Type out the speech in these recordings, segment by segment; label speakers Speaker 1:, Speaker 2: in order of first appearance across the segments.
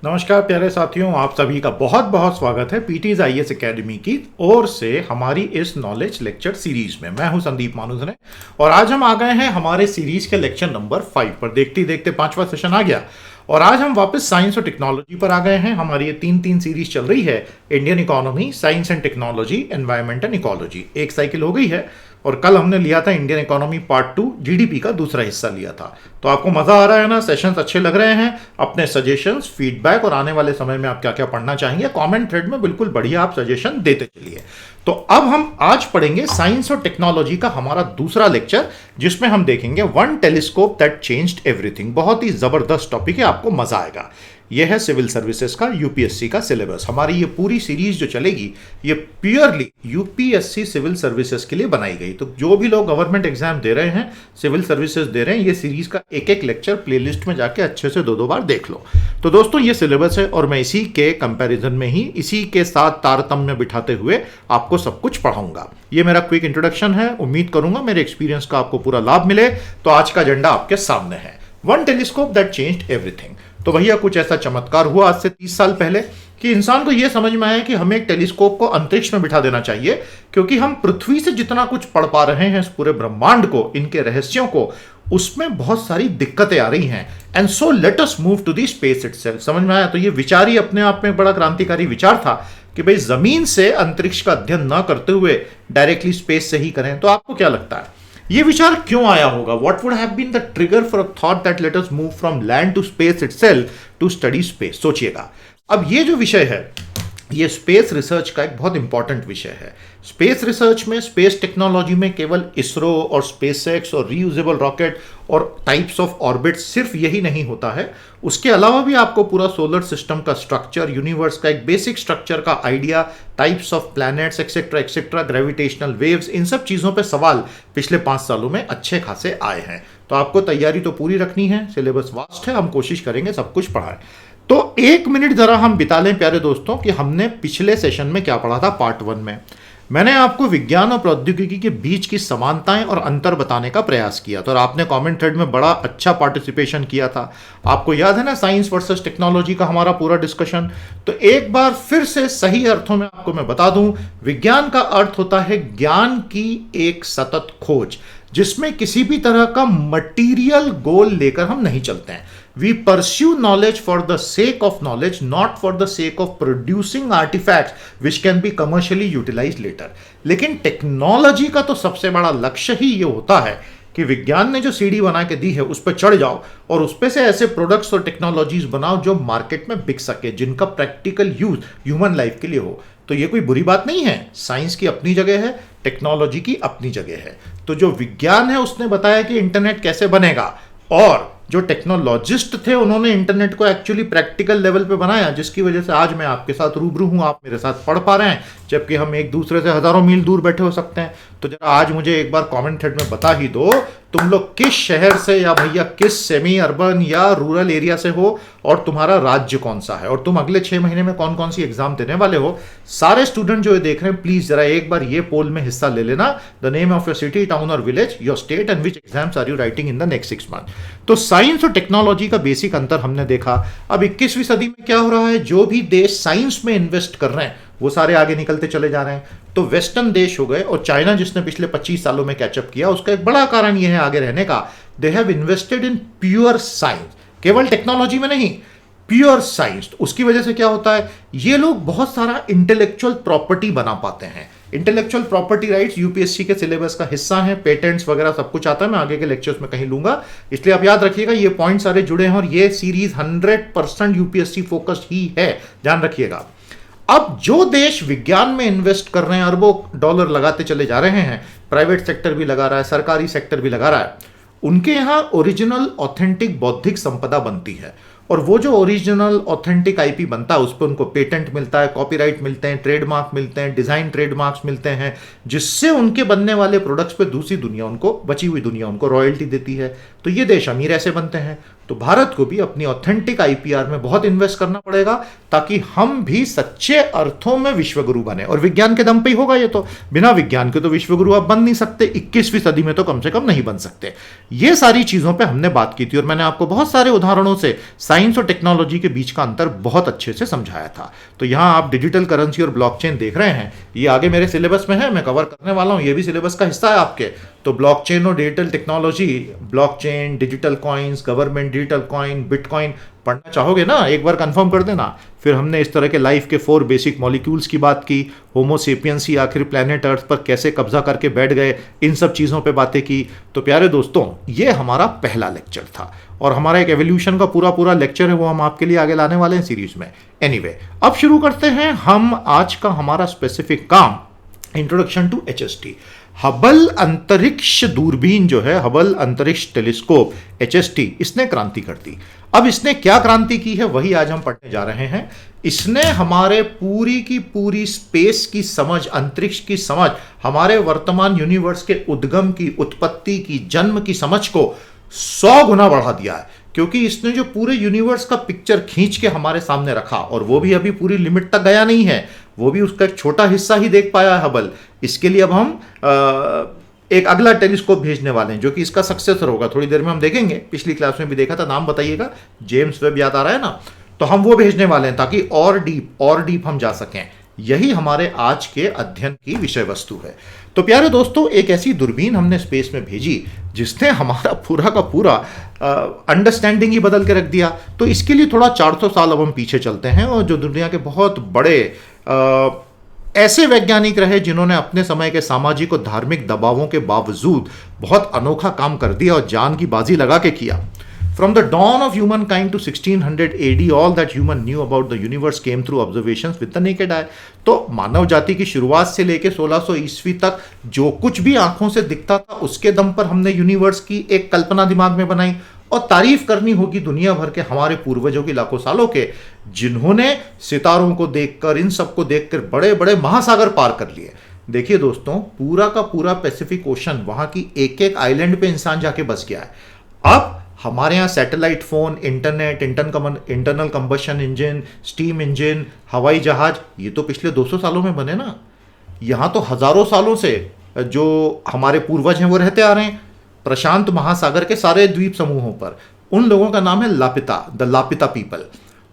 Speaker 1: नमस्कार प्यारे साथियों, आप सभी का बहुत बहुत स्वागत है पीटीज आईएएस एकेडमी की ओर से हमारी इस नॉलेज लेक्चर सीरीज में। मैं हूं संदीप मानुधने और आज हम आ गए हैं हमारे सीरीज के लेक्चर नंबर 5 पर। देखते ही देखते 5वां सेशन आ गया और आज हम वापस साइंस और टेक्नोलॉजी पर आ गए हैं। हमारी ये तीन सीरीज चल रही है, Indian economy, science and technology, environment and ecology. एक साइकिल हो गई है और कल हमने लिया था इंडियन इकोनॉमी पार्ट 2, जीडीपी का दूसरा हिस्सा लिया था। तो आपको मजा आ रहा है ना? सेशंस अच्छे लग रहे हैं? अपने सजेशंस, फीडबैक और आने वाले समय में आप क्या क्या पढ़ना चाहेंगे कमेंट थ्रेड में बिल्कुल बढ़िया आप सजेशन देते चलिए। तो अब हम आज पढ़ेंगे साइंस और टेक्नोलॉजी का हमारा दूसरा लेक्चर, जिसमें हम देखेंगे one telescope that changed everything. बहुत ही जबरदस्त टॉपिक है, आपको मजा आएगा। यह है सिविल सर्विसेज का, यूपीएससी का सिलेबस। हमारी ये पूरी सीरीज जो चलेगी ये प्योरली यूपीएससी सिविल सर्विसेज के लिए बनाई गई। तो जो भी लोग गवर्नमेंट एग्जाम दे रहे हैं, सिविल सर्विसेज दे रहे हैं, ये सीरीज का एक एक लेक्चर प्लेलिस्ट में जाके अच्छे से दो बार देख लो। तो दोस्तों ये सिलेबस है और मैं इसी के कंपैरिजन में ही, इसी के साथ तारतम्य बिठाते हुए आपको सब कुछ पढ़ाऊंगा। ये मेरा क्विक इंट्रोडक्शन है। उम्मीद करूंगा मेरे एक्सपीरियंस का आपको पूरा लाभ मिले। तो आज का एजेंडा आपके सामने है, one telescope that changed everything. तो भैया कुछ ऐसा चमत्कार हुआ आज से 30 साल पहले कि इंसान को यह समझ में आया कि हमें एक टेलीस्कोप को अंतरिक्ष में बिठा देना चाहिए, क्योंकि हम पृथ्वी से जितना कुछ पढ़ पा रहे हैं इस पूरे ब्रह्मांड को, इनके रहस्यों को, उसमें बहुत सारी दिक्कतें आ रही हैं। And so let us move to the space itself. समझ में आया? तो ये विचार ही अपने आप में बड़ा क्रांतिकारी विचार था कि भाई जमीन से अंतरिक्ष का अध्ययन ना करते हुए डायरेक्टली स्पेस से ही करें। तो आपको क्या लगता है ये विचार क्यों आया होगा? What would have been the trigger for a thought that let us move from land to space itself to study space? सोचिएगा। अब ये जो विषय है, ये स्पेस रिसर्च का एक बहुत इंपॉर्टेंट विषय है। स्पेस रिसर्च में, स्पेस टेक्नोलॉजी में केवल इसरो और स्पेसएक्स और रीयूजेबल रॉकेट और टाइप्स ऑफ ऑर्बिट सिर्फ यही नहीं होता है। उसके अलावा भी आपको पूरा सोलर सिस्टम का स्ट्रक्चर, यूनिवर्स का एक बेसिक स्ट्रक्चर का idea, types of planets etcetera etcetera, gravitational waves, इन सब चीज़ों पे सवाल पिछले 5 सालों में अच्छे खासे आए हैं। तो आपको तैयारी तो पूरी रखनी है, सिलेबस वास्ट है, हम कोशिश करेंगे सब कुछ पढ़ाएं। तो 1 मिनट जरा हम बिता लें प्यारे दोस्तों कि हमने पिछले सेशन में क्या पढ़ा था। पार्ट 1 में मैंने आपको विज्ञान और प्रौद्योगिकी के बीच की समानताएं और अंतर बताने का प्रयास किया था और आपने कमेंट थ्रेड में बड़ा अच्छा पार्टिसिपेशन किया था। आपको याद है ना साइंस वर्सेस टेक्नोलॉजी का हमारा पूरा डिस्कशन? तो एक बार फिर से सही अर्थों में आपको मैं बता दूं, विज्ञान का अर्थ होता है ज्ञान की एक सतत खोज, जिसमें किसी भी तरह का मटीरियल गोल लेकर हम नहीं चलते हैं। We pursue knowledge for the sake of knowledge, not for the sake of producing artifacts which can be commercially utilized later. लेकिन टेक्नोलॉजी का तो सबसे बड़ा लक्ष्य ही ये होता है कि विज्ञान ने जो सीढ़ी बना के दी है उस पर चढ़ जाओ और उस पे से ऐसे प्रोडक्ट्स और टेक्नोलॉजीज बनाओ जो मार्केट में बिक सके, जिनका प्रैक्टिकल यूज ह्यूमन लाइफ के लिए हो। तो ये कोई बुरी बात नहीं है। साइंस की अपनी जगह है, टेक्नोलॉजी की अपनी जगह है। तो जो विज्ञान है उसने बताया कि इंटरनेट कैसे बनेगा, और जो टेक्नोलॉजिस्ट थे उन्होंने इंटरनेट को एक्चुअली प्रैक्टिकल लेवल पे बनाया, जिसकी वजह से आज मैं आपके साथ रूबरू हूं, आप मेरे साथ पढ़ पा रहे हैं, जबकि हम एक दूसरे से हजारों मील दूर बैठे हो सकते हैं। तो जरा आज मुझे एक बार कमेंट थ्रेड में बता ही दो, तुम लोग किस शहर से या भैया किस सेमी अर्बन या रूरल एरिया से हो और तुम्हारा राज्य कौन सा है और तुम अगले 6 महीने में कौन कौन सी एग्जाम देने वाले हो। सारे स्टूडेंट जो ये देख रहे हैं प्लीज जरा एक बार ये पोल में हिस्सा ले लेना। The name of your city, town और village, your state and which exams are you writing in the next 6 month. तो साइंस और टेक्नोलॉजी का बेसिक अंतर हमने देखा। अब 21वीं सदी में क्या हो रहा है, जो भी देश साइंस में इन्वेस्ट कर रहे हैं वो सारे आगे निकलते चले जा रहे हैं। तो वेस्टर्न देश हो गए और चाइना जिसने पिछले 25 सालों में कैचअप किया, उसका एक बड़ा कारण यह है आगे रहने का, they have invested in pure science, केवल टेक्नोलॉजी में नहीं, प्योर साइंस। उसकी वजह से क्या होता है, ये लोग बहुत सारा इंटेलेक्चुअल प्रॉपर्टी बना पाते हैं। इंटेलेक्चुअल प्रॉपर्टी राइट्स यूपीएससी के सिलेबस का हिस्सा है, पेटेंट्स वगैरह सब कुछ आता है, मैं आगे के लेक्चर्स में कहीं लूंगा, इसलिए आप याद रखिएगा ये पॉइंट सारे जुड़े हैं और ये सीरीज 100% यूपीएससी फोकस्ड ही है, ध्यान रखिएगा। अब जो देश विज्ञान में इन्वेस्ट कर रहे हैं, अरबों डॉलर लगाते चले जा रहे हैं, प्राइवेट सेक्टर भी लगा रहा है, सरकारी सेक्टर भी लगा रहा है, उनके यहां ओरिजिनल ऑथेंटिक बौद्धिक संपदा बनती है। और वो जो ओरिजिनल ऑथेंटिक आईपी बनता है उस पर उनको पेटेंट मिलता है, कॉपीराइट मिलते हैं, ट्रेडमार्क मिलते हैं, डिजाइन ट्रेडमार्क्स मिलते हैं, जिससे उनके बनने वाले प्रोडक्ट्स पे दूसरी दुनिया उनको, बची हुई दुनिया उनको रॉयल्टी देती है। तो ये देश अमीर ऐसे बनते हैं। तो भारत को भी अपनी ऑथेंटिक आईपीआर में बहुत इन्वेस्ट करना पड़ेगा ताकि हम भी सच्चे अर्थों में विश्वगुरु बने। और विज्ञान के दम पे ही होगा ये तो, बिना विज्ञान के तो विश्वगुरु आप बन नहीं सकते, 21वीं सदी में तो कम से कम नहीं बन सकते। ये सारी चीजों पे हमने बात की थी और मैंने आपको बहुत सारे उदाहरणों से साइंस और टेक्नोलॉजी के बीच का अंतर बहुत अच्छे से समझाया था। तो यहां आप डिजिटल करेंसी और ब्लॉकचेन देख रहे हैं, ये आगे मेरे सिलेबस में है, मैं कवर करने वाला हूं, ये भी सिलेबस का हिस्सा है आपके। तो ब्लॉकचेन और digital technology, blockchain, digital coins, government digital coin, bitcoin पढ़ना चाहोगे ना, एक बार कंफर्म कर देना। फिर हमने इस तरह के लाइफ के 4 बेसिक मॉलिक्यूल्स की बात की, होमो सेपियंस ही आखिर प्लेनेट अर्थ पर कैसे कब्जा करके बैठ गए, इन सब चीज़ों पे बातें की। तो प्यारे दोस्तों, ये हमारा पहला लेक्चर था और हमारा एक एवोल्यूशन का पूरा लेक्चर है, वो हम आपके लिए आगे लाने वाले हैं सीरीज में। एनीवे, अब शुरू करते हैं हम आज का हमारा स्पेसिफिक काम, इंट्रोडक्शन टू HST। हबल अंतरिक्ष दूरबीन जो है, हबल अंतरिक्ष टेलीस्कोप HST, इसने क्रांति कर दी। अब इसने क्या क्रांति की है वही आज हम पढ़ने जा रहे हैं। इसने हमारे पूरी की पूरी स्पेस की समझ, अंतरिक्ष की समझ, हमारे वर्तमान यूनिवर्स के उद्गम की, उत्पत्ति की, जन्म की समझ को 100 गुना बढ़ा दिया है। क्योंकि इसने जो पूरे यूनिवर्स का पिक्चर खींच के हमारे सामने रखा, और वो भी अभी पूरी लिमिट तक गया नहीं है, वो भी उसका एक छोटा हिस्सा ही देख पाया है हबल। इसके लिए अब हम एक अगला टेलीस्कोप भेजने वाले हैं जो कि इसका सक्सेसर होगा, थोड़ी देर में हम देखेंगे। पिछली क्लास में भी देखा था, नाम बताइएगा, जेम्स वेब याद आ रहा है ना? तो हम वो भेजने वाले हैं ताकि और डीप हम जा सकें। यही हमारे आज के अध्ययन की विषय वस्तु है। तो प्यारे दोस्तों, एक ऐसी दूरबीन हमने स्पेस में भेजी जिसने हमारा पूरा का पूरा अंडरस्टैंडिंग ही बदल के रख दिया। तो इसके लिए थोड़ा 400 साल अब हम पीछे चलते हैं, और जो दुनिया के बहुत बड़े ऐसे वैज्ञानिक रहे जिन्होंने अपने समय के सामाजिक और धार्मिक दबावों के बावजूद बहुत अनोखा काम कर दिया और जान की बाजी लगा के किया। From the dawn of humankind to 1600 AD, all that human knew about the universe came through observations with the naked eye. तो मानव जाति की शुरुआत से लेके 1600 ईस्वी तक जो कुछ भी आंखों से दिखता था, उसके दम पर हमने यूनिवर्स की एक कल्पना दिमाग में बनाई। और तारीफ करनी होगी दुनिया भर के हमारे पूर्वजों की लाखों सालों के, जिन्होंने सितारों को देखकर, इन सबको देखकर बड़े बड़े महासागर पार कर लिए। देखिए दोस्तों, पूरा का पूरा पैसिफिक ओशन, वहां की एक एक आइलैंड पे इंसान जाके बस गया है। अब हमारे यहाँ satellite phone, internet, internal combustion engine, steam engine, हवाई जहाज, ये तो पिछले 200 सालों में बने ना। यहाँ तो हजारों सालों से जो हमारे पूर्वज हैं वो रहते आ रहे हैं प्रशांत महासागर के सारे द्वीप समूहों पर। उन लोगों का नाम है लापिता, द लापिता पीपल।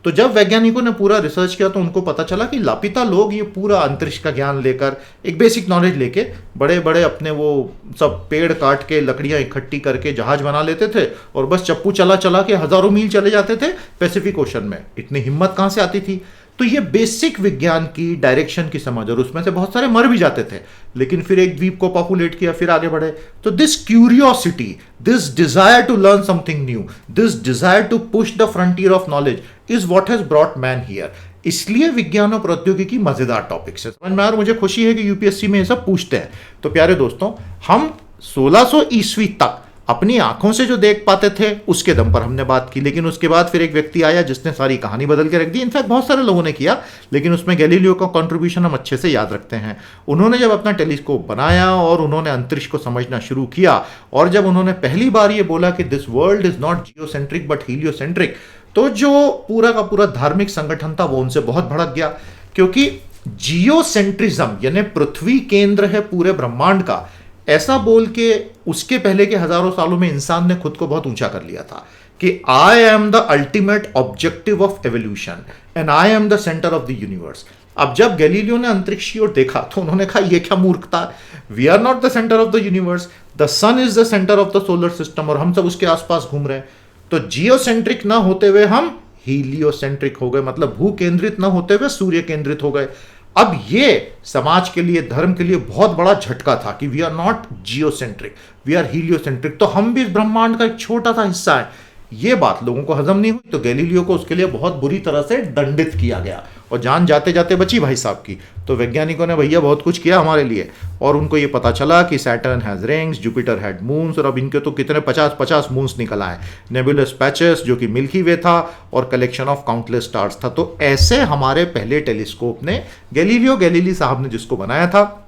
Speaker 1: तो जब वैज्ञानिकों ने पूरा रिसर्च किया तो उनको पता चला कि लापिता लोग ये पूरा अंतरिक्ष का ज्ञान लेकर, एक बेसिक नॉलेज लेके, बड़े बड़े अपने वो सब पेड़ काट के, लकड़ियां इकट्ठी करके जहाज बना लेते थे और बस चप्पू चला चला के हजारों मील चले जाते थे पैसिफिक ओशन में। इतनी हिम्मत कहां से आती थी? तो ये बेसिक विज्ञान की, डायरेक्शन की समझ, और उसमें से बहुत सारे मर भी जाते थे, लेकिन फिर एक द्वीप को पॉपुलेट किया, फिर आगे बढ़े। तो this curiosity, this desire to learn something new, this desire to push the frontier of knowledge is what has brought man here. इसलिए विज्ञान और प्रौद्योगिकी मजेदार टॉपिक है, समझ में आ रहा है? मुझे खुशी है कि यूपीएससी में ये सब पूछते हैं। तो प्यारे दोस्तों, हम 1600 ईस्वी तक अपनी आंखों से जो देख पाते थे उसके दम पर हमने बात की, लेकिन उसके बाद फिर एक व्यक्ति आया जिसने सारी कहानी बदल के रख दी। इनफैक्ट बहुत सारे लोगों ने किया, लेकिन उसमें गैलीलियो का कंट्रीब्यूशन हम अच्छे से याद रखते हैं। उन्होंने जब अपना टेलीस्कोप बनाया और उन्होंने अंतरिक्ष को समझना शुरू किया, और जब उन्होंने पहली बार ये बोला कि this world is not geocentric but heliocentric, तो जो पूरा का पूरा धार्मिक संगठन था वो उनसे बहुत भड़क गया। क्योंकि जियोसेंट्रिज्म यानी पृथ्वी केंद्र है पूरे ब्रह्मांड का, ऐसा बोल के उसके पहले के हजारों सालों में इंसान ने खुद को बहुत ऊंचा कर लिया था कि I am the ultimate objective of evolution and I am the centre of the universe. अब जब गैलीलियो ने अंतरिक्ष की ओर देखा तो उन्होंने कहा ये क्या मूर्खता, we are not the centre of the universe, the sun is the centre of the solar system, और हम सब उसके आसपास घूम रहे हैं। तो जियोसेंट्रिक ना होते हुए हम हीलियोसेंट्रिक हो गए, मतलब भू केंद्रित ना होते हुए सूर्य केंद्रित हो गए। अब ये समाज के लिए, धर्म के लिए बहुत बड़ा झटका था कि we are not geocentric, we are heliocentric, तो हम भी इस ब्रह्मांड का एक छोटा सा हिस्सा है। ये बात लोगों को हजम नहीं हुई, तो गैलीलियो को उसके लिए बहुत बुरी तरह से दंडित किया गया, और जान जाते जाते बची भाई साहब की। तो वैज्ञानिकों ने भैया बहुत कुछ किया हमारे लिए, और उनको ये पता चला कि Saturn has rings, Jupiter had moons, और अब इनके तो कितने 50-50 मून्स निकल आए, नेबुलस पैचेस जो कि मिल्की वे था, और कलेक्शन ऑफ काउंटलेस स्टार्स था। तो ऐसे हमारे पहले टेलीस्कोप ने, गैलीलियो गैलीली साहब ने जिसको बनाया था,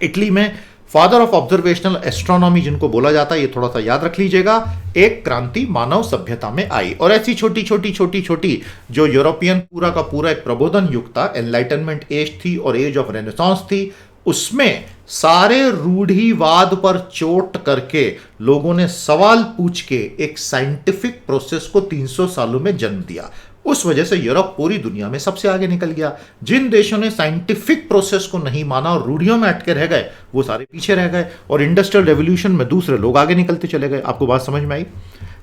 Speaker 1: इटली में फादर ऑफ ऑब्जर्वेशनल एस्ट्रोनॉमी जिनको बोला जाता है, ये थोड़ा सा याद रख लीजिएगा। एक क्रांति मानव सभ्यता में आई, और ऐसी छोटी छोटी छोटी छोटी जो यूरोपियन पूरा का पूरा एक प्रबोधन युग था, एनलाइटनमेंट एज थी और एज ऑफ रेनेसांस थी, उसमें सारे रूढ़िवाद पर चोट करके लोगों ने सवाल पूछ के एक साइंटिफिक प्रोसेस को 300 सालों में जन्म दिया। उस वजह से यूरोप पूरी दुनिया में सबसे आगे निकल गया। जिन देशों ने साइंटिफिक प्रोसेस को नहीं माना और रूढ़ियों में अटके रह गए, वो सारे पीछे रह गए, और इंडस्ट्रियल रेवोल्यूशन में दूसरे लोग आगे निकलते चले गए। आपको बात समझ में आई?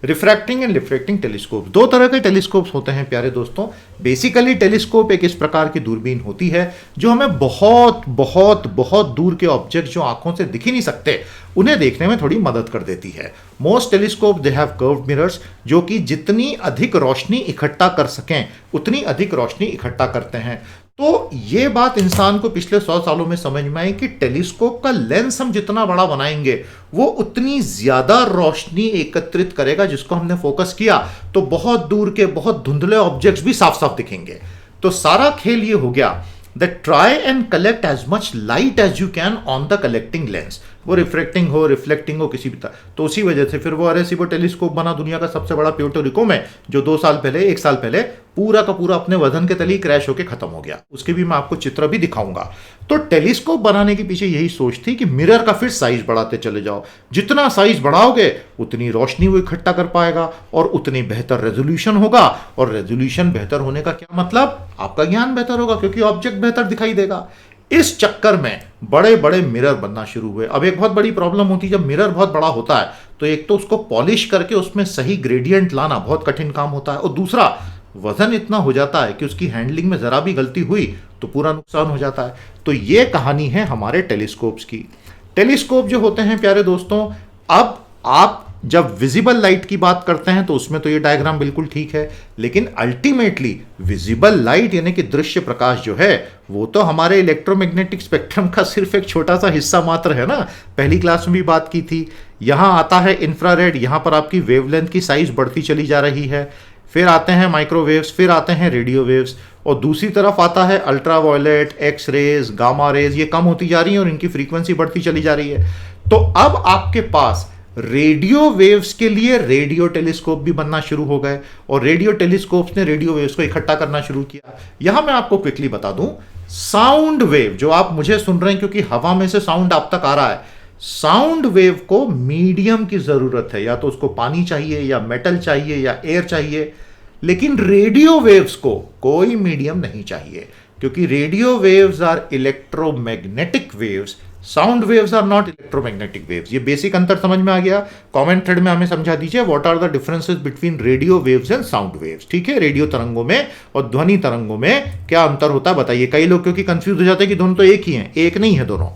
Speaker 1: रिफ्रैक्टिंग एंड रिफ्लेक्टिंग टेलीस्कोप, दो तरह के टेलीस्कोप्स होते हैं प्यारे दोस्तों। बेसिकली टेलीस्कोप एक इस प्रकार की दूरबीन होती है जो हमें बहुत बहुत बहुत दूर के ऑब्जेक्ट जो आंखों से दिख ही नहीं सकते, उन्हें देखने में थोड़ी मदद कर देती है। Most telescope they have curved mirrors, जो कि जितनी अधिक रोशनी इकट्ठा कर सकें उतनी अधिक रोशनी इकट्ठा करते हैं। तो ये बात इंसान को पिछले 100 सालों में समझ में आई कि टेलीस्कोप का लेंस हम जितना बड़ा बनाएंगे वो उतनी ज्यादा रोशनी एकत्रित करेगा, जिसको हमने फोकस किया तो बहुत दूर के बहुत धुंधले ऑब्जेक्ट्स भी साफ साफ दिखेंगे। तो सारा खेल ये हो गया that try and collect as much light as you can on the collecting lens, वो रिफ्रैक्टिंग हो रिफ्लेक्टिंग हो किसी भी तरह। तो उसी वजह से फिर वो अरेसीबो टेलीस्कोप बना, दुनिया का सबसे बड़ा, प्यूर्टो रिको में, जो 1 साल पहले पूरा का पूरा अपने वजन के तले ही क्रैश होकर खत्म हो गया। उसके भी मैं आपको चित्र भी दिखाऊंगा। तो टेलीस्कोप बनाने के पीछे यही सोच थी कि मिरर का फिर साइज बढ़ाते चले जाओ, जितना साइज बढ़ाओगे उतनी रोशनी वो इकट्ठा कर पाएगा और उतनी बेहतर रेजोल्यूशन होगा, और रेजोल्यूशन बेहतर होने का क्या मतलब? आपका ज्ञान बेहतर होगा, क्योंकि ऑब्जेक्ट बेहतर दिखाई देगा। इस चक्कर में बड़े बड़े मिरर बनना शुरू हुए। अब एक बहुत बड़ी प्रॉब्लम होती है, जब मिरर बहुत बड़ा होता है तो एक तो उसको पॉलिश करके उसमें सही ग्रेडियंट लाना बहुत कठिन काम होता है, और दूसरा वजन इतना हो जाता है कि उसकी हैंडलिंग में जरा भी गलती हुई तो पूरा नुकसान हो जाता है। तो ये कहानी है हमारे टेलीस्कोप्स की। टेलीस्कोप जो होते हैं प्यारे दोस्तों, अब आप जब विजिबल लाइट की बात करते हैं तो उसमें तो ये डायग्राम बिल्कुल ठीक है, लेकिन अल्टीमेटली विजिबल लाइट यानी कि दृश्य प्रकाश जो है वो तो हमारे इलेक्ट्रोमैग्नेटिक स्पेक्ट्रम का सिर्फ एक छोटा सा हिस्सा मात्र है ना। पहली क्लास में भी बात की थी। यहां आता है इंफ्रारेड, यहां पर आपकी वेवलेंथ की साइज बढ़ती चली जा रही है, फिर आते हैं माइक्रोवेव्स, फिर आते हैं रेडियो वेव्स, और दूसरी तरफ आता है ultra violet, X rays, gamma rays. ये कम होती जा रही है और इनकी फ्रीक्वेंसी बढ़ती चली जा रही है। तो अब आपके पास रेडियो वेव्स के लिए रेडियो टेलीस्कोप भी बनना शुरू हो गए, और रेडियो टेलीस्कोप्स ने रेडियो वेव्स को इकट्ठा करना शुरू किया। यहां मैं आपको क्विकली बता दूं, साउंड वेव जो आप मुझे सुन रहे हैं, क्योंकि हवा में से साउंड आप तक आ रहा है, साउंड वेव को मीडियम की जरूरत है, या तो उसको पानी चाहिए या मेटल चाहिए या एयर चाहिए, लेकिन रेडियो वेव्स को कोई मीडियम नहीं चाहिए, क्योंकि radio waves are electromagnetic waves, sound waves are not electromagnetic waves. ये बेसिक अंतर समझ में आ गया? कमेंट थ्रेड में हमें समझा दीजिए what are the differences between radio waves and sound waves. ठीक है, रेडियो तरंगों में और ध्वनि तरंगों में क्या अंतर होता है बताइए। कई लोग क्योंकि कंफ्यूज हो जाते हैं कि दोनों तो एक ही हैं, एक नहीं है दोनों।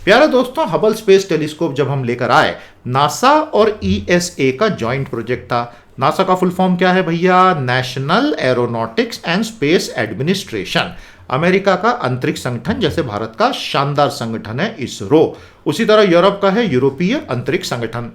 Speaker 1: प्यारे दोस्तों, हबल स्पेस टेलीस्कोप जब हम लेकर आए, नासा और ईएसए का जॉइंट प्रोजेक्ट था। नासा का फुल फॉर्म क्या है भैया? National aeronautics and space administration. America का अंतरिक्ष संगठन, जैसे भारत का शानदार संगठन है इसरो, उसी तरह यूरोप का है यूरोपीय अंतरिक्ष संगठन।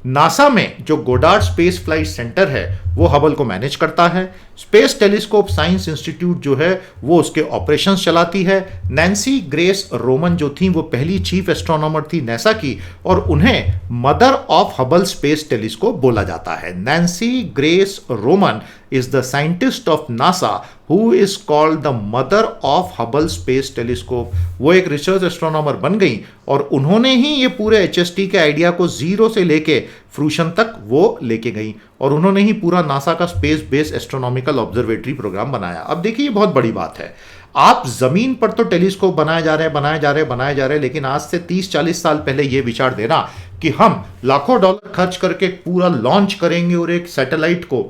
Speaker 1: नासा में जो गोडार्ड स्पेस फ्लाइट सेंटर है वो हबल को मैनेज करता है। स्पेस टेलीस्कोप साइंस इंस्टीट्यूट जो है वो उसके ऑपरेशंस चलाती है। नैन्सी ग्रेस रोमन जो थी वो पहली चीफ एस्ट्रोनॉमर थी नासा की, और उन्हें mother of Hubble space telescope बोला जाता है। Nancy grace Roman is the scientist of NASA who is called the mother of Hubble Space Telescope। वो एक रिसर्च एस्ट्रोनॉमर बन गई और उन्होंने ही ये पूरे HST के आइडिया को जीरो से लेके फ्रूशन तक वो लेके गई, और उन्होंने ही पूरा नासा का space based astronomical observatory programme बनाया। अब देखिए, ये बहुत बड़ी बात है। आप जमीन पर तो टेलीस्कोप बनाए जा रहे हैं, लेकिन आज से 30-40 साल पहले ये विचार देना कि हम लाखों डॉलर खर्च करके पूरा लॉन्च करेंगे और एक सैटेलाइट को,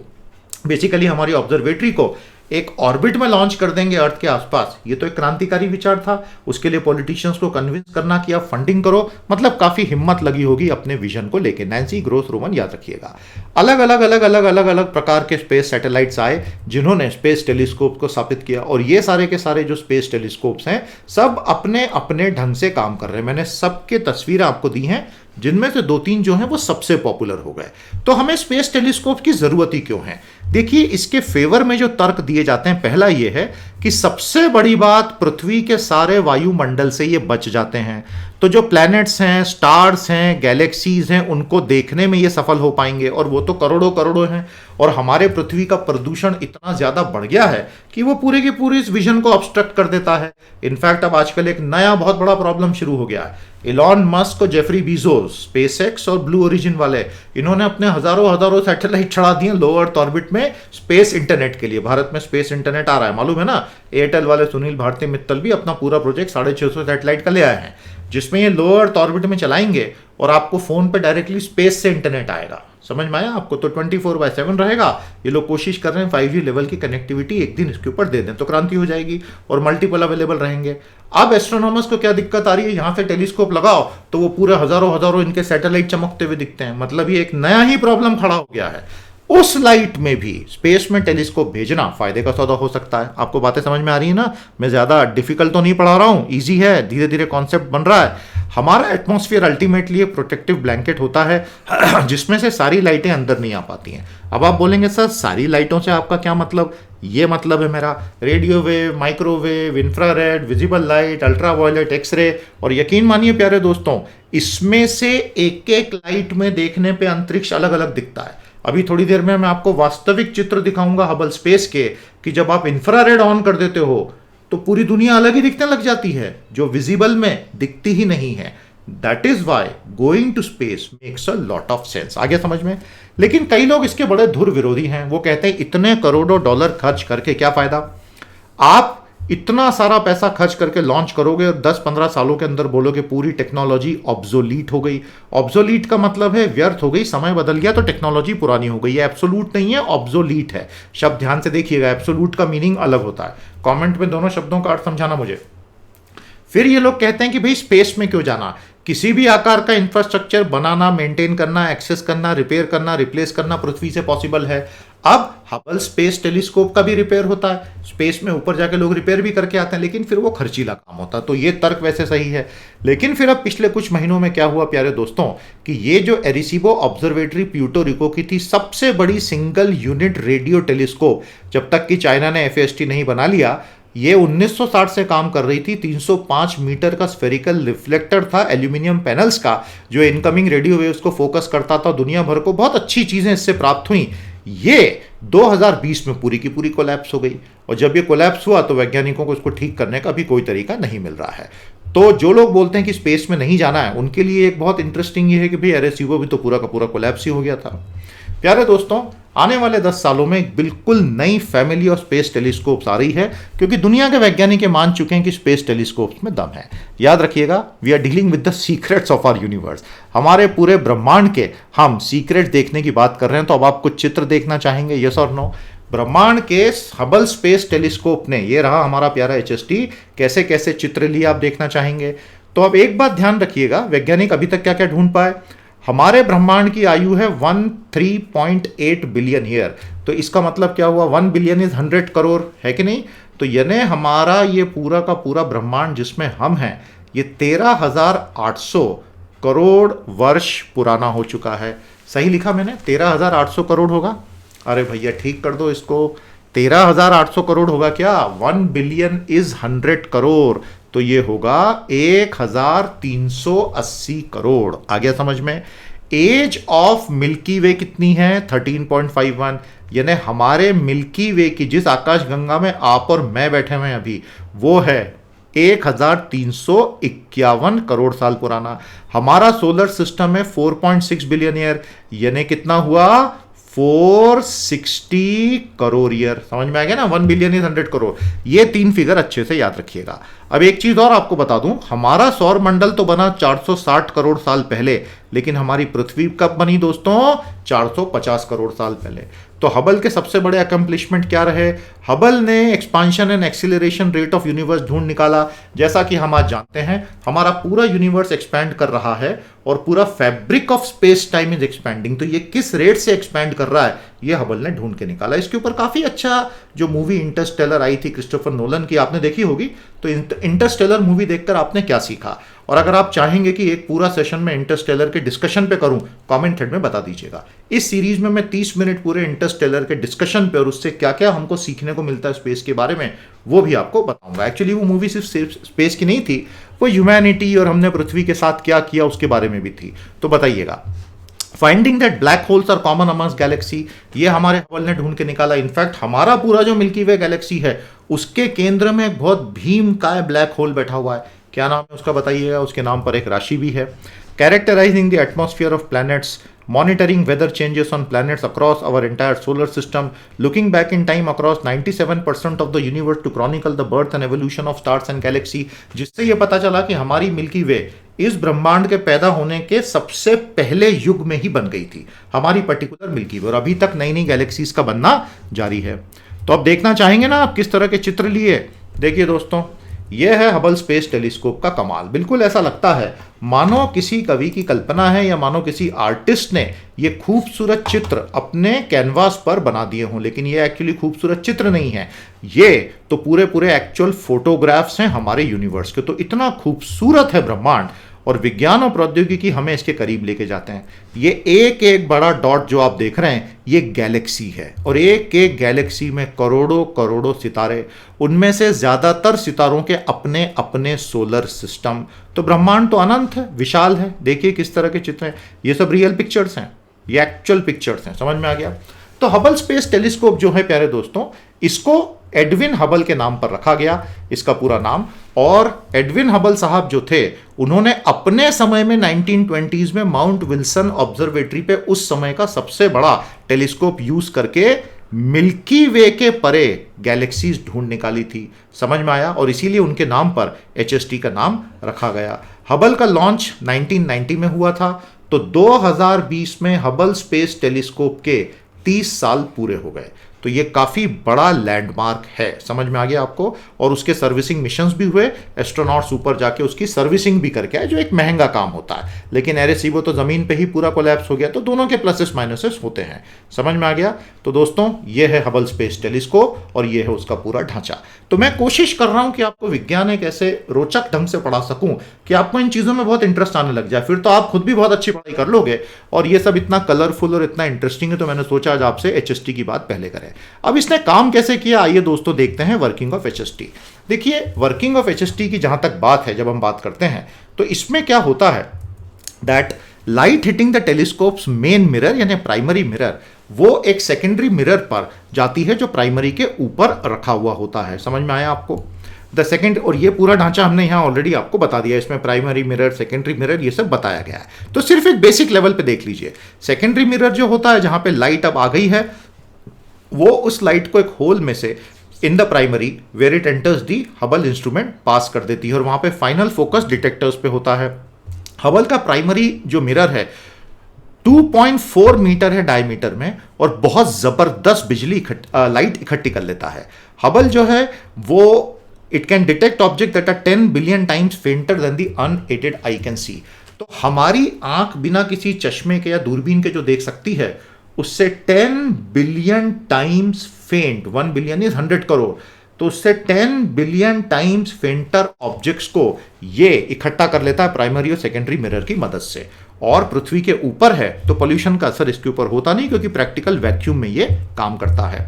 Speaker 1: बेसिकली हमारी ऑब्जर्वेटरी को एक ऑर्बिट में लॉन्च कर देंगे अर्थ के आसपास, ये तो एक क्रांतिकारी विचार था। उसके लिए पॉलिटिशियंस को कन्विंस करना कि आप फंडिंग करो, मतलब काफी हिम्मत लगी होगी अपने विजन को लेके। नैन्सी ग्रोस रोमन, याद रखिएगा। अलग अलग प्रकार के स्पेस सैटेलाइट्स आए जिन्होंने स्पेस टेलीस्कोप को स्थापित किया, और ये सारे के सारे जो स्पेस टेलीस्कोप्स हैं सब अपने अपने ढंग से काम कर रहे हैं। मैंने सबके तस्वीरें आपको दी हैं, जिनमें से 2-3 जो हैं वो सबसे पॉपुलर हो गए। तो हमें स्पेस टेलीस्कोप की जरूरत ही क्यों है? देखिए, इसके फेवर में जो तर्क दिए जाते हैं, पहला ये है कि सबसे बड़ी बात, पृथ्वी के सारे वायुमंडल से ये बच जाते हैं। तो तो जो प्लैनेट्स हैं, स्टार्स हैं, गैलेक्सीज हैं, उनको देखने में ये सफल हो पाएंगे, और वो तो करोड़ों करोड़ों हैं। और हमारे पृथ्वी का प्रदूषण इतना ज्यादा बढ़ गया है कि वो पूरे के पूरे इस विजन को ऑब्स्ट्रक्ट कर देता है। इनफैक्ट अब आजकल एक नया बहुत बड़ा प्रॉब्लम शुरू हो गया है। इलॉन मस्क और जेफरी बीजोस, स्पेसएक्स और ब्लू ओरिजिन वाले, इन्होंने अपने हजारों हजारों सैटेलाइट चढ़ा दिए लो अर्थ ऑर्बिट में स्पेस इंटरनेट के लिए। भारत में स्पेस इंटरनेट आ रहा है, मालूम है ना। एयरटेल वाले सुनील भारती मित्तल भी अपना पूरा प्रोजेक्ट 650 सैटेलाइट का ले आए हैं, जिसमें ये लो अर्थ ऑर्बिट में चलाएंगे और आपको फोन पे डायरेक्टली स्पेस से इंटरनेट आएगा। समझ में आया आपको? तो 24/7 रहेगा। ये लोग कोशिश कर रहे हैं 5G लेवल की कनेक्टिविटी एक दिन इसके ऊपर दे दें तो क्रांति हो जाएगी, और मल्टीपल अवेलेबल रहेंगे। अब एस्ट्रोनॉमर्स को क्या दिक्कत आ रही है, यहां से टेलीस्कोप लगाओ तो वो पूरे हजारों हजारों इनके सैटेलाइट चमकते हुए दिखते हैं। मतलब ये एक नया ही प्रॉब्लम खड़ा हो गया है। उस लाइट में भी स्पेस में टेलीस्कोप भेजना फायदे का सौदा हो सकता है। आपको बातें समझ में आ रही है ना? मैं ज्यादा डिफिकल्ट तो नहीं पढ़ा रहा हूं, इजी है, धीरे धीरे कॉन्सेप्ट बन रहा है। हमारा एटमॉस्फेयर अल्टीमेटली एक प्रोटेक्टिव ब्लैंकेट होता है जिसमें से सारी लाइटें अंदर नहीं आ पाती हैं। अब आप बोलेंगे सर सारी लाइटों से आपका क्या मतलब? ये मतलब है मेरा radio wave, microwave, infrared, visible light, ultraviolet, X ray. और यकीन मानिए प्यारे दोस्तों, इसमें से एक एक लाइट में देखने पे अंतरिक्ष अलग अलग दिखता है। अभी थोड़ी देर में मैं आपको वास्तविक चित्र दिखाऊंगा हबल स्पेस के, कि जब आप इंफ्रारेड ऑन कर देते हो तो पूरी दुनिया अलग ही दिखने लग जाती है, जो विजिबल में दिखती ही नहीं है। That is why going to space makes a lot of sense. आगे समझ में? लेकिन कई लोग इसके बड़े धुर विरोधी हैं। वो कहते हैं इतने करोड़ों डॉलर खर्च करके क्या फायदा? आप इतना सारा पैसा खर्च करके लॉन्च करोगे और 10-15 सालों के अंदर बोलोगे पूरी टेक्नोलॉजी ऑब्सोलीट हो गई। ऑब्सोलीट का मतलब है व्यर्थ हो गई, समय बदल गया तो टेक्नोलॉजी पुरानी हो गई। ये एब्सोलूट नहीं है, ऑब्सोलीट है। शब्द ध्यान से देखिएगा, एब्सोलूट का मीनिंग अलग होता है। कमेंट में दोनों शब्दों का अर्थ समझाना मुझे। फिर ये लोग कहते हैं कि भाई स्पेस में क्यों जाना? किसी भी आकार का इंफ्रास्ट्रक्चर बनाना, मेंटेन करना, एक्सेस करना, रिपेयर करना, रिप्लेस करना पृथ्वी से पॉसिबल है। अब हबल स्पेस टेलीस्कोप का भी रिपेयर होता है, स्पेस में ऊपर जाके लोग रिपेयर भी करके आते हैं, लेकिन फिर वो खर्चीला काम होता है। तो ये तर्क वैसे सही है। लेकिन फिर अब पिछले कुछ महीनों में क्या हुआ प्यारे दोस्तों, कि ये जो एरिसीबो ऑब्जर्वेटरी प्यूर्टो रिको की थी, सबसे बड़ी सिंगल यूनिट रेडियो टेलीस्कोप, जब तक कि चाइना ने FAST नहीं बना लिया, ये 1960 से काम कर रही थी। 305 मीटर का स्फेरिकल रिफ्लेक्टर था एल्यूमिनियम पैनल्स का, जो इनकमिंग रेडियो वेव्स को फोकस करता था। दुनिया भर को बहुत अच्छी चीजें इससे प्राप्त हुई। ये 2020 में पूरी की पूरी कोलैप्स हो गई, और जब ये कोलैप्स हुआ तो वैज्ञानिकों को इसको ठीक करने का भी कोई तरीका नहीं मिल रहा है। तो जो लोग बोलते हैं कि स्पेस में नहीं जाना है, उनके लिए एक बहुत इंटरेस्टिंग ये है कि भाई एरेसीबो भी तो पूरा का पूरा कोलैप्स ही हो गया था। प्यारे दोस्तों, आने वाले 10 सालों में एक बिल्कुल नई फैमिली ऑफ स्पेस टेलीस्कोप्स आ रही है, क्योंकि दुनिया के वैज्ञानिक मान चुके हैं कि स्पेस टेलीस्कोप्स में दम है। याद रखिएगा, we are dealing with the secrets of our universe. हमारे पूरे ब्रह्मांड के हम सीक्रेट देखने की बात कर रहे हैं। तो अब आप कुछ चित्र देखना चाहेंगे, यस और नो? ब्रह्मांड के हबल स्पेस टेलीस्कोप ने, ये रहा हमारा प्यारा HST, कैसे कैसे चित्र लिए आप देखना चाहेंगे। तो अब एक बात ध्यान रखिएगा, वैज्ञानिक अभी तक क्या क्या ढूंढ पाए। हमारे ब्रह्मांड की आयु है 13.8 बिलियन ईयर। तो इसका मतलब क्या हुआ? 1 बिलियन इज 100 करोड़, है कि नहीं? तो यानी हमारा ये पूरा का पूरा ब्रह्मांड जिसमें हम हैं, ये 13,800 करोड़ वर्ष पुराना हो चुका है। सही लिखा मैंने? 13,800 करोड़ होगा? अरे भैया ठीक कर दो इसको। 13,800 करोड़ होगा क्या? 1 बिलियन इज 100 करोड़, तो ये होगा 1,380 करोड़। आ गया समझ में? एज ऑफ मिल्की वे कितनी है? 13.51। यानी हमारे मिल्की वे की, जिस आकाश गंगा में आप और मैं बैठे हुए हैं अभी, वो है 1,351 करोड़ साल पुराना। हमारा सोलर सिस्टम है 4.6 बिलियन ईयर, यानी कितना हुआ? 460 करोड़ ईयर। समझ में आ गया ना? 1 बिलियन इज 100 करोड़। ये 3 फिगर अच्छे से याद रखिएगा। अब एक चीज और आपको बता दूं, हमारा सौर मंडल तो बना 460 करोड़ साल पहले, लेकिन हमारी पृथ्वी कब बनी दोस्तों? 450 करोड़ साल पहले। तो हबल के सबसे बड़े अकम्प्लिशमेंट क्या रहे? हबल ने expansion and acceleration rate of universe ढूंढ निकाला। जैसा कि हम आज जानते हैं, हमारा पूरा यूनिवर्स एक्सपैंड कर रहा है और पूरा fabric of space time is expanding. तो ये किस रेट से एक्सपैंड कर रहा है, ये हबल ने ढूंढ के निकाला। इसके ऊपर काफी अच्छा जो मूवी इंटरस्टेलर आई थी क्रिस्टोफर नोलन की, आपने देखी होगी। तो इंटरस्टेलर मूवी देखकर आपने क्या सीखा? और अगर आप चाहेंगे कि एक पूरा सेशन में इंटरस्टेलर के डिस्कशन पे करूं, कमेंट थ्रेड में बता दीजिएगा। इस सीरीज में मैं 30 मिनट पूरे इंटरस्टेलर के डिस्कशन पे और उससे क्या क्या हमको सीखने को मिलता है स्पेस के बारे में, वो भी आपको बताऊंगा। एक्चुअली वो मूवी सिर्फ स्पेस की नहीं थी, वो ह्यूमैनिटी और हमने पृथ्वी के साथ क्या किया उसके बारे में भी थी। तो बताइएगा। Finding that black holes are common amongst galaxy, ये हमारे हबल ने ढूंढ के निकाला। इनफैक्ट हमारा पूरा जो मिल्की वे गैलेक्सी है उसके केंद्र में एक बहुत भीमकाय ब्लैक होल बैठा हुआ है। क्या नाम है उसका बताइएगा, उसके नाम पर एक राशि भी है। Characterising the atmosphere of planets, monitoring weather changes on planets across our entire solar system, looking back in time across 97% of the universe to chronicle the birth and evolution of stars and galaxy, जिससे ये पता चला कि हमारी milky वे इस ब्रह्मांड के पैदा होने के सबसे पहले युग में ही बन गई थी, हमारी पर्टिकुलर मिल्की वे, और अभी तक नई नई गैलेक्सीज का बनना जारी है। तो अब देखना चाहेंगे ना आप किस तरह के चित्र लिए। देखिए दोस्तों, यह है हबल स्पेस टेलीस्कोप का कमाल। बिल्कुल ऐसा लगता है मानो किसी कवि की कल्पना है या मानो किसी आर्टिस्ट ने ये खूबसूरत चित्र अपने कैनवास पर बना दिए हों, लेकिन ये एक्चुअली खूबसूरत चित्र नहीं है, ये तो पूरे पूरे एक्चुअल फोटोग्राफ्स हैं हमारे यूनिवर्स के। तो इतना खूबसूरत है ब्रह्मांड, और विज्ञान और प्रौद्योगिकी हमें इसके करीब लेके जाते हैं। ये एक एक बड़ा डॉट जो आप देख रहे हैं ये गैलेक्सी है, और एक एक गैलेक्सी में करोड़ों करोड़ों सितारे, उनमें से ज्यादातर सितारों के अपने अपने सोलर सिस्टम। तो ब्रह्मांड तो अनंत है, विशाल है। देखिए किस तरह के चित्र हैं, ये सब रियल पिक्चर्स हैं, ये एक्चुअल पिक्चर्स हैं। समझ में आ गया। तो हबल स्पेस टेलीस्कोप जो है प्यारे दोस्तों, इसको एडविन हबल के नाम पर रखा गया, इसका पूरा नाम। और एडविन हबल साहब जो थे उन्होंने अपने समय में 1920s में माउंट विल्सन ऑब्जर्वेटरी पे उस समय का सबसे बड़ा टेलीस्कोप यूज करके मिल्की वे के परे गैलेक्सीज ढूंढ निकाली थी। समझ में आया। और इसीलिए उनके नाम पर HST का नाम रखा गया। हबल का लॉन्च 1990 में हुआ था, तो 2020 में हबल स्पेस टेलीस्कोप के 30 साल पूरे हो गए। तो ये काफी बड़ा लैंडमार्क है। समझ में आ गया आपको। और उसके सर्विसिंग मिशंस भी हुए, एस्ट्रोनॉट्स ऊपर जाके उसकी सर्विसिंग भी करके आए, जो एक महंगा काम होता है। लेकिन एरेसीबो तो जमीन पे ही पूरा कोलैप्स हो गया, तो दोनों के प्लसेस माइनसेस होते हैं। समझ में आ गया। तो दोस्तों ये है हबल स्पेस टेलीस्कोप और ये है उसका पूरा ढांचा। तो मैं कोशिश कर रहा हूं कि आपको विज्ञान एक ऐसे रोचक ढंग से पढ़ा सकूं कि आपको इन चीजों में बहुत इंटरेस्ट आने लग जाए। फिर तो आप खुद भी बहुत अच्छी पढ़ाई कर लोगे। और ये सब इतना कलरफुल और इतना इंटरेस्टिंग है, तो मैंने सोचा आज आपसे HST की बात पहले करें। अब इसने काम कैसे किया, आइए दोस्तों देखते हैं वर्किंग ऑफ HST। देखिए वर्किंग ऑफ HST की जहां तक बात है, जब हम बात करते हैं तो इसमें क्या होता है that light hitting the telescope's main mirror यानी प्राइमरी मिरर, वो एक सेकेंडरी मिरर पर जाती है जो प्राइमरी के ऊपर रखा हुआ होता है। समझ में आया आपको। द सेकेंड, और ये पूरा ढांचा हमने यहाँ ऑलरेडी आपको बता दिया, इसमें प्राइमरी मिरर, सेकेंडरी मिरर, ये सब बताया गया है। तो सिर्फ एक बेसिक लेवल पे देख लीजिए। सेकेंडरी मिरर जो होता है, जहां पे लाइट अब आ गई है, वो उस लाइट को एक होल में से in the primary where it enters the Hubble instrument pass कर देती है, और वहां पे फाइनल फोकस डिटेक्टर्स पे होता है। हबल का प्राइमरी जो मिरर है 2.4 मीटर है डायमीटर में, और बहुत जबरदस्त बिजली लाइट इकट्ठी कर लेता है। हबल जो है वो it can detect object that are 10 billion times fainter than the unaided eye can see. तो हमारी आंख बिना किसी चश्मे के या दूरबीन के जो देख सकती है, उससे 10 बिलियन टाइम्स फेंट, 1 बिलियन इज 100 करोड़, तो उससे 10 बिलियन टाइम्स फेंटर ऑब्जेक्ट्स को ये इकट्ठा कर लेता है प्राइमरी और सेकेंडरी मिरर की मदद से। और पृथ्वी के ऊपर है तो पोल्यूशन का असर इसके ऊपर होता नहीं, क्योंकि प्रैक्टिकल वैक्यूम में ये काम करता है।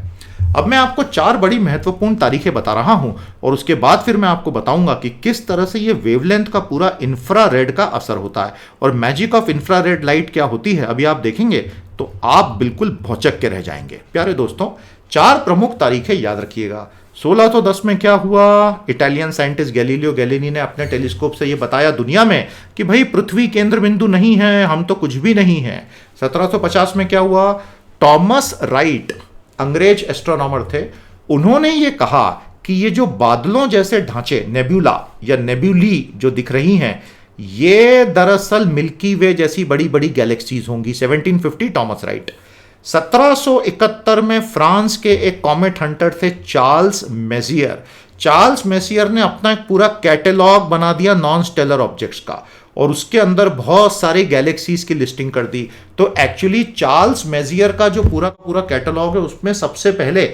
Speaker 1: अब मैं आपको 4 बड़ी महत्वपूर्ण तारीखें बता रहा हूं, और उसके बाद फिर मैं आपको बताऊंगा कि किस तरह से ये वेवलेंथ का पूरा इंफ्रारेड का असर होता है। और मैजिक ऑफ इंफ्रारेड लाइट क्या होती है अभी आप देखेंगे तो आप बिल्कुल भौचक के रह जाएंगे। प्यारे दोस्तों, 4 प्रमुख तारीखें याद रखिएगा। 1610 में क्या हुआ, इटालियन साइंटिस्ट गैलीलियो गैलीली ने अपने टेलीस्कोप से यह बताया दुनिया में कि भाई पृथ्वी केंद्र बिंदु नहीं है, हम तो कुछ भी नहीं है। 1750 में क्या हुआ, टॉमस राइट अंग्रेज एस्ट्रोनॉमर थे, उन्होंने ये कहा कि ये जो बादलों जैसे ढांचे नेब्यूला या नेब्यूली जो दिख रही हैं, ये दरअसल मिल्की वे जैसी बड़ी बड़ी गैलेक्सीज होंगी। 1750 टॉमस राइट। 1771 में फ्रांस के एक कॉमेट हंटर थे चार्ल्स मेजियर। चार्ल्स मेजियर ने अपना एक पूरा कैटलॉग बना दिया नॉन स्टेलर ऑब्जेक्ट्स का, और उसके अंदर बहुत सारे गैलेक्सीज की लिस्टिंग कर दी। तो एक्चुअली चार्ल्स मेजियर का जो पूरा पूरा कैटलॉग है उसमें सबसे पहले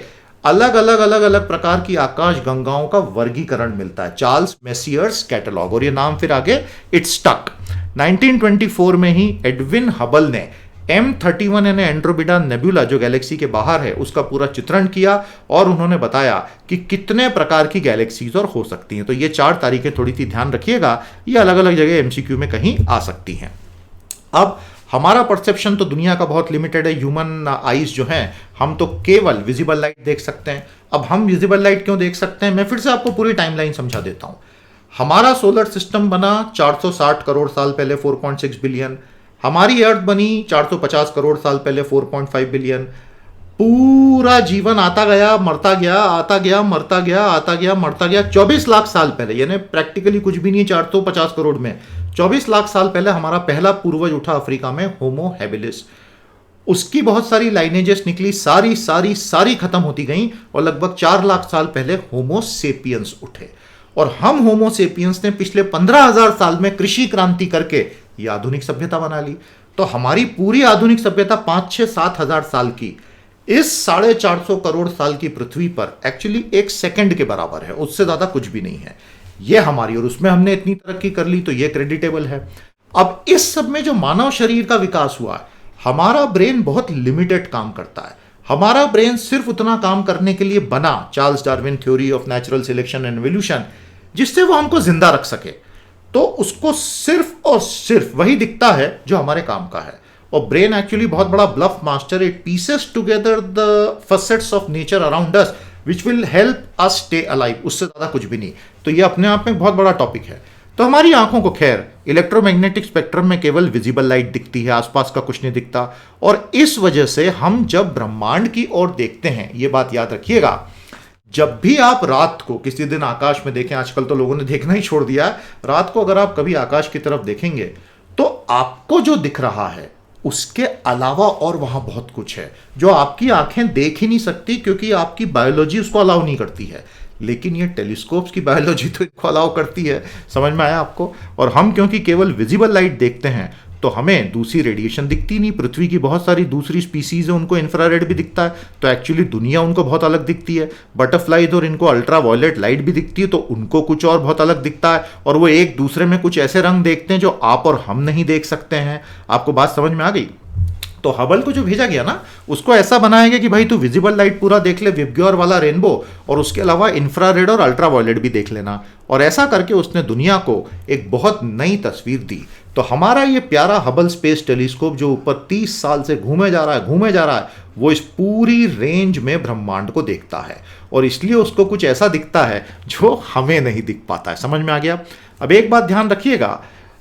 Speaker 1: अलग अलग प्रकार की आकाश गंगाओं का वर्गीकरण मिलता है, चार्ल्स मेसियर्स कैटलॉग, और ये नाम फिर आगे इट स्टक। 1924 में ही एडविन हबल ने M31 यानी एंड्रोमेडा नेबुला जो गैलेक्सी के बाहर है उसका पूरा चित्रण किया और उन्होंने बताया कि कितने प्रकार की गैलेक्सीज और हो सकती हैं। तो ये 4 तारीखें थोड़ी सी ध्यान रखिएगा, ये अलग अलग जगह एमसीक्यू में कहीं आ सकती हैं। अब हमारा परसेप्शन तो दुनिया का बहुत लिमिटेड है, ह्यूमन आईज जो हैं हम तो केवल विजिबल लाइट देख सकते हैं। अब हम विजिबल लाइट क्यों देख सकते हैं, मैं फिर से आपको पूरी टाइमलाइन समझा देता हूं। हमारा सोलर सिस्टम बना 460 करोड़ साल पहले 4.6 बिलियन, हमारी अर्थ बनी 450 करोड़ साल पहले 4.5 बिलियन। पूरा जीवन आता गया मरता गया, आता गया मरता गया, आता गया मरता गया। 24 लाख साल पहले, यानी प्रैक्टिकली कुछ भी नहीं 450 करोड़ में, 24 लाख साल पहले हमारा पहला पूर्वज उठा अफ्रीका में, होमो हैबिलिस। उसकी बहुत सारी लाइनेजेस निकली, सारी सारी सारी खत्म होती गई और लगभग 4 लाख साल पहले होमो सेपियंस उठे। और हम होमो सेपियंस ने पिछले 15,000 साल में कृषि क्रांति करके ये आधुनिक सभ्यता बना ली। तो हमारी पूरी आधुनिक सभ्यता 5-6-7 हजार साल की इस 450 करोड़ साल की पृथ्वी पर एक्चुअली 1 सेकंड के बराबर है, उससे ज्यादा कुछ भी नहीं है ये हमारी, और उसमें हमने इतनी तरक्की कर ली तो ये क्रेडिटेबल है। अब इस सब में जो मानव शरीर का विकास हुआ, हमारा ब्रेन बहुत लिमिटेड काम करता है। हमारा ब्रेन सिर्फ उतना काम करने के लिए बना, Charles Darwin theory of natural selection and evolution, जिससे वो हमको जिंदा रख सके। तो उसको सिर्फ और सिर्फ वही दिखता है जो हमारे काम का है। और ब्रेन एक्चुअली बहुत बड़ा bluff master, it pieces together the facets of nature around us which will help us stay alive, उससे ज्यादा कुछ भी नहीं। तो ये अपने आप में बहुत बड़ा टॉपिक है। तो हमारी आंखों को खैर इलेक्ट्रोमैग्नेटिक स्पेक्ट्रम में केवल विजिबल लाइट दिखती है, आसपास का कुछ नहीं दिखता। और इस वजह से हम जब ब्रह्मांड की ओर देखते हैं, ये बात याद रखिएगा, जब भी आप रात को किसी दिन आकाश में देखें, आजकल तो लोगों ने देखना ही छोड़ दिया है, रात को अगर आप कभी आकाश की तरफ देखेंगे तो आपको जो दिख रहा है उसके अलावा और वहां बहुत कुछ है जो आपकी आंखें देख ही नहीं सकती, क्योंकि आपकी बायोलॉजी उसको अलाउ नहीं करती है। लेकिन ये टेलीस्कोप्स की बायोलॉजी तो इनको अलाउ करती है। समझ में आया आपको? और हम क्योंकि केवल विजिबल लाइट देखते हैं तो हमें दूसरी रेडिएशन दिखती नहीं। पृथ्वी की बहुत सारी दूसरी स्पीसीज है, उनको इंफ्रारेड भी दिखता है, तो एक्चुअली दुनिया उनको बहुत अलग दिखती है। बटरफ्लाइज और इनको अल्ट्रा वायलेट लाइट भी दिखती है, तो उनको कुछ और बहुत अलग दिखता है। और वो एक दूसरे में कुछ ऐसे रंग देखते हैं जो आप और हम नहीं देख सकते हैं। आपको बात समझ में आ गई? तो हबल को जो भेजा गया ना, उसको ऐसा बनाया गया कि भाई तू विजिबल लाइट पूरा देख ले, विबग्योर वाला रेनबो, और उसके अलावा इंफ्रारेड और अल्ट्रा वायलेट भी देख लेना। और ऐसा करके उसने दुनिया को एक बहुत नई तस्वीर दी। तो हमारा ये प्यारा हबल स्पेस टेलीस्कोप जो ऊपर 30 साल से घूमे जा रहा है, वो इस पूरी रेंज में ब्रह्मांड को देखता है, और इसलिए उसको कुछ ऐसा दिखता है जो हमें नहीं दिख पाता है। समझ में आ गया? अब एक बात ध्यान रखिएगा,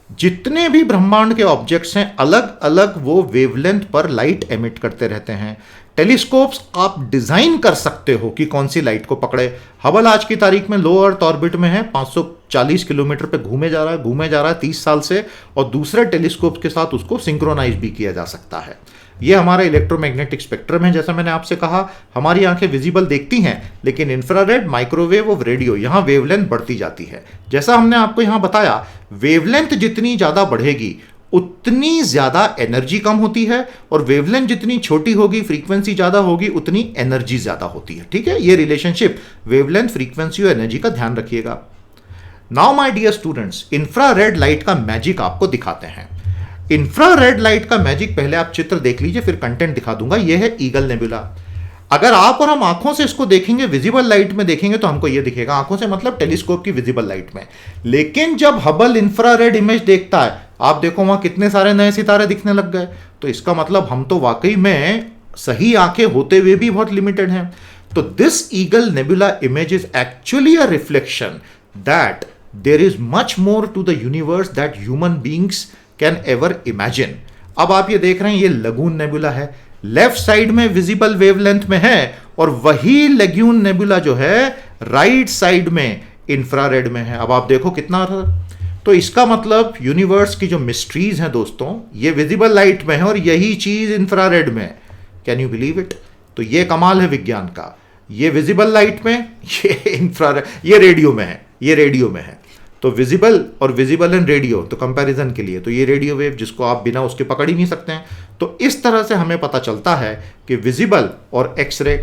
Speaker 1: जितने भी ब्रह्मांड के ऑब्जेक्ट्स हैं अलग अलग वो वेवलेंथ पर लाइट एमिट करते रहते हैं। टेलीस्कोप्स आप डिजाइन कर सकते हो कि कौन सी लाइट को पकड़े। हबल आज की तारीख में लो अर्थ ऑर्बिट में है, 540 किलोमीटर पे घूमे जा रहा है 30 साल से, और दूसरे टेलीस्कोप के साथ उसको सिंक्रोनाइज भी किया जा सकता है। ये हमारा इलेक्ट्रोमैग्नेटिक स्पेक्ट्रम है। जैसा मैंने आपसे कहा, हमारी आंखें विजिबल देखती हैं, लेकिन इंफ्रारेड, माइक्रोवेव और रेडियो, यहां वेवलेंथ बढ़ती जाती है। जैसा हमने आपको यहां बताया, वेवलेंथ जितनी ज्यादा बढ़ेगी उतनी ज्यादा एनर्जी कम होती है, और वेवलेंथ जितनी छोटी होगी, फ्रीक्वेंसी ज्यादा होगी, उतनी एनर्जी ज्यादा होती है। ठीक है, ये रिलेशनशिप वेवलेंथ, फ्रीक्वेंसी और एनर्जी का ध्यान रखिएगा। Now my dear students, infrared light का मैजिक आपको दिखाते हैं। इंफ्रारेड लाइट का मैजिक, पहले आप चित्र देख लीजिए, फिर कंटेंट दिखा दूंगा। यह है ईगल नेबुला। अगर आप और हम आंखों से इसको देखेंगे, विजिबल लाइट में देखेंगे, तो हमको यह दिखेगा, आंखों से मतलब टेलीस्कोप की विजिबल लाइट में। लेकिन जब हबल इंफ्रारेड इमेज देखता है, आप देखो वहां कितने सारे नए सितारे दिखने लग गए। तो इसका मतलब हम तो वाकई में सही आंखें होते हुए भी बहुत लिमिटेड हैं। तो this eagle nebula image is actually a reflection that there is much more to the universe that human beings can ever imagine. अब आप ये देख रहे हैं, ये लगून नेबुला है, लेफ्ट साइड में विजिबल वेवलेंथ में है, और वही लगून नेबुला जो है राइट साइड में इंफ्रारेड में है। अब आप देखो कितना, तो इसका मतलब यूनिवर्स की जो मिस्ट्रीज हैं दोस्तों, ये विजिबल लाइट में है और यही चीज इंफ्रारेड में है। Can you believe it? तो ये कमाल है विज्ञान का। ये विजिबल लाइट में, ये इंफ्रारेड, ये रेडियो में है, ये रेडियो में है। तो विजिबल और विजिबल एंड रेडियो, तो कंपैरिजन के लिए तो ये रेडियो वेव जिसको आप बिना उसके पकड़ ही नहीं सकते हैं। तो इस तरह से हमें पता चलता है कि विजिबल और एक्सरे,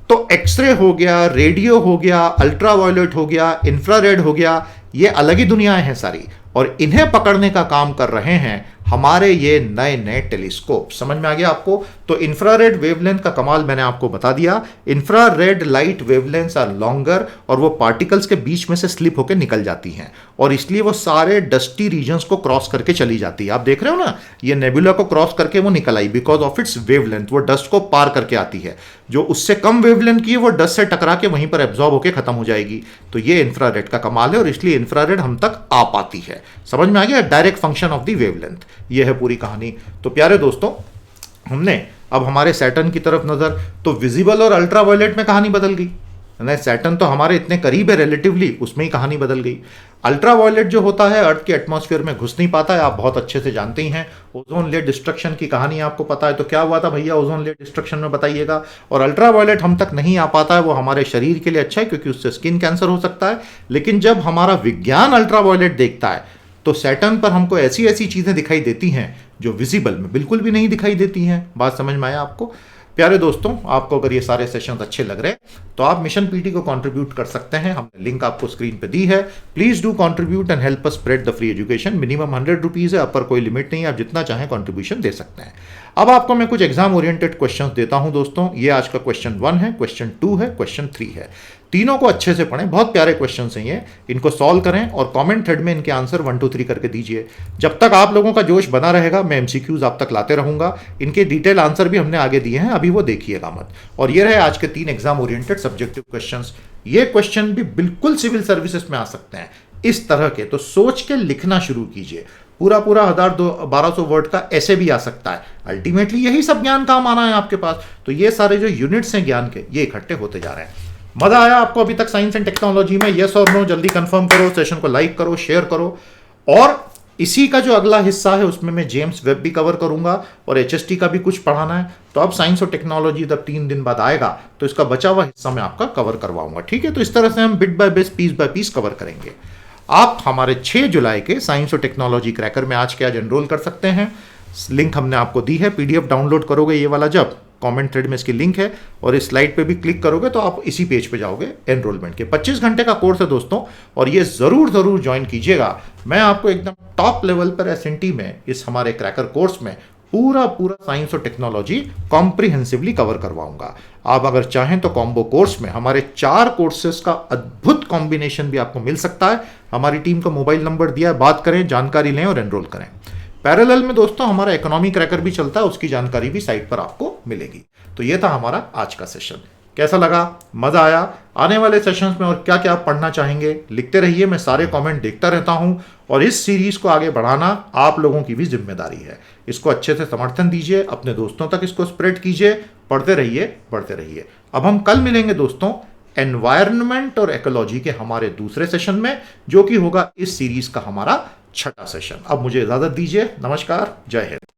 Speaker 1: तो एक्सरे हो गया, रेडियो हो गया, अल्ट्रावायलेट हो गया, इंफ्रारेड हो गया, ये अलग ही दुनियाएं हैं सारी, और इन्हें पकड़ने का काम कर रहे हैं हमारे ये नए नए टेलीस्कोप। समझ में आ गया आपको? तो इंफ्रारेड वेवलेंथ का कमाल मैंने आपको बता दिया। Infrared light wavelengths are longer, और वो पार्टिकल्स के बीच में से स्लिप होकर निकल जाती हैं, और इसलिए वो सारे डस्टी रीजन्स को क्रॉस करके चली जाती है। आप देख रहे हो ना, ये नेबुला को क्रॉस करके वो निकल आई, बिकॉज ऑफ इट्स वेवलेंथ, वो डस्ट को पार करके आती है। जो उससे कम वेवलेंथ की है वो डस्ट से टकरा के वहीं पर एब्जॉर्ब होकर खत्म हो जाएगी। तो ये इंफ्रारेड का कमाल है, और इसलिए इंफ्रारेड हम तक आ पाती है। समझ में आ गया? Direct function of the wavelength, ये है पूरी कहानी। तो प्यारे दोस्तों, हमने अब हमारे सैटर्न की तरफ नजर, तो विजिबल और अल्ट्रावायलेट में कहानी बदल गई। नहीं, सैटर्न तो हमारे इतने करीब है रिलेटिवली, उसमें ही कहानी बदल गई। अल्ट्रावायलेट जो होता है अर्थ के एटमॉस्फेयर में घुस नहीं पाता है, आप बहुत अच्छे से जानते ही हैं। ओजोन लेयर डिस्ट्रक्शन की कहानी आपको पता है, तो क्या हुआ था भैया ओजोन लेयर डिस्ट्रक्शन में, बताइएगा। और अल्ट्रावायलेट हम तक नहीं आ पाता है, वो हमारे शरीर के लिए अच्छा है क्योंकि उससे स्किन कैंसर हो सकता है। लेकिन जब हमारा विज्ञान अल्ट्रावायलेट देखता है तो सैटर्न पर हमको ऐसी ऐसी चीजें दिखाई देती हैं जो विजिबल में बिल्कुल भी नहीं दिखाई देती हैं। बात समझ में आया आपको? प्यारे दोस्तों, आपको अगर ये सारे सेशंस अच्छे लग रहे हैं तो आप मिशन पीटी को कंट्रीब्यूट कर सकते हैं। हमने लिंक आपको स्क्रीन पे दी है। Please do contribute and help us spread the free education. Minimum 100 rupees है, अपर कोई लिमिट नहीं है, आप जितना चाहें कंट्रीब्यूशन दे सकते हैं। अब आपको मैं कुछ एग्जाम ओरिएंटेड क्वेश्चंस देता हूं दोस्तों। ये आज का क्वेश्चन 1 है, क्वेश्चन 2 है, क्वेश्चन 3 है। तीनों को अच्छे से पढ़ें, बहुत प्यारे क्वेश्चन हैं ये। इनको सॉल्व करें और कमेंट थ्रेड में इनके आंसर 1 2 3 करके दीजिए। जब तक आप लोगों का जोश बना रहेगा मैं एमसीक्यूज आप तक लाते रहूंगा। इनके डिटेल आंसर भी हमने आगे दिए हैं, अभी वो देखिएगा मत। और ये रहे आज के 3 एग्जाम ओरिएंटेड सब्जेक्टिव क्वेश्चंस। ये क्वेश्चन भी बिल्कुल सिविल सर्विसेज में आ सकते हैं इस तरह के, तो सोच के लिखना शुरू कीजिए। पूरा 1200 वर्ड का ऐसे भी आ सकता है। अल्टीमेटली यही सब ज्ञान काम आना है आपके पास। तो ये सारे जो यूनिट्स हैं ज्ञान के, ये इकट्ठे होते जा रहे हैं। मजा आया आपको अभी तक साइंस एंड टेक्नोलॉजी में? यस और नो जल्दी कंफर्म करो, सेशन को लाइक करो, शेयर करो। और इसी का जो अगला हिस्सा है उसमें मैं जेम्स वेब भी कवर करूंगा और एचएसटी का भी कुछ पढ़ाना है। तो अब साइंस और टेक्नोलॉजी जब 3 दिन बाद आएगा तो इसका बचा हुआ हिस्सा मैं आपका कवर करवाऊंगा। ठीक है? तो इस तरह से हम bit by bit, piece by piece cover करेंगे। आप हमारे 6 जुलाई के साइंस और टेक्नोलॉजी क्रैकर में आज के आज एनरोल कर सकते हैं। लिंक हमने आपको दी है। पीडीएफ डाउनलोड करोगे ये वाला, जब कमेंट थ्रेड में इसकी लिंक है, और इस स्लाइड पे भी क्लिक करोगे तो आप इसी पेज पे जाओगे एनरोलमेंट के। 25 घंटे का कोर्स है दोस्तों, और ये जरूर ज्वाइन कीजिएगा। मैं आपको एकदम टॉप लेवल पर एसएनटी में इस हमारे क्रैकर कोर्स में पूरा साइंस और टेक्नोलॉजी कॉम्प्रिहेंसिवली कवर करवाऊंगा। आप अगर चाहें तो कॉम्बो कोर्स में हमारे 4 कोर्सेज का अद्भुत कॉम्बिनेशन भी आपको मिल सकता है। हमारी टीम का मोबाइल नंबर दिया है, बात करें, जानकारी लें और एनरोल करें। पैरेलल में दोस्तों हमारा इकोनॉमी क्रैकर भी चलता है, उसकी जानकारी भी साइट पर आपको मिलेगी। तो ये था हमारा आज का सेशन। कैसा लगा? मजा आया? आने वाले सेशंस में और क्या क्या आप पढ़ना चाहेंगे लिखते रहिए, मैं सारे कमेंट देखता रहता हूं। और इस सीरीज को आगे बढ़ाना आप लोगों की भी जिम्मेदारी है। इसको अच्छे से समर्थन दीजिए, अपने दोस्तों तक इसको स्प्रेड कीजिए, पढ़ते रहिए, बढ़ते रहिए। अब हम कल मिलेंगे दोस्तों एनवायरनमेंट और इकोलॉजी के हमारे दूसरे सेशन में, जो कि होगा इस सीरीज का हमारा 6ठा सेशन। अब मुझे इजाजत दीजिए। नमस्कार, जय हिंद।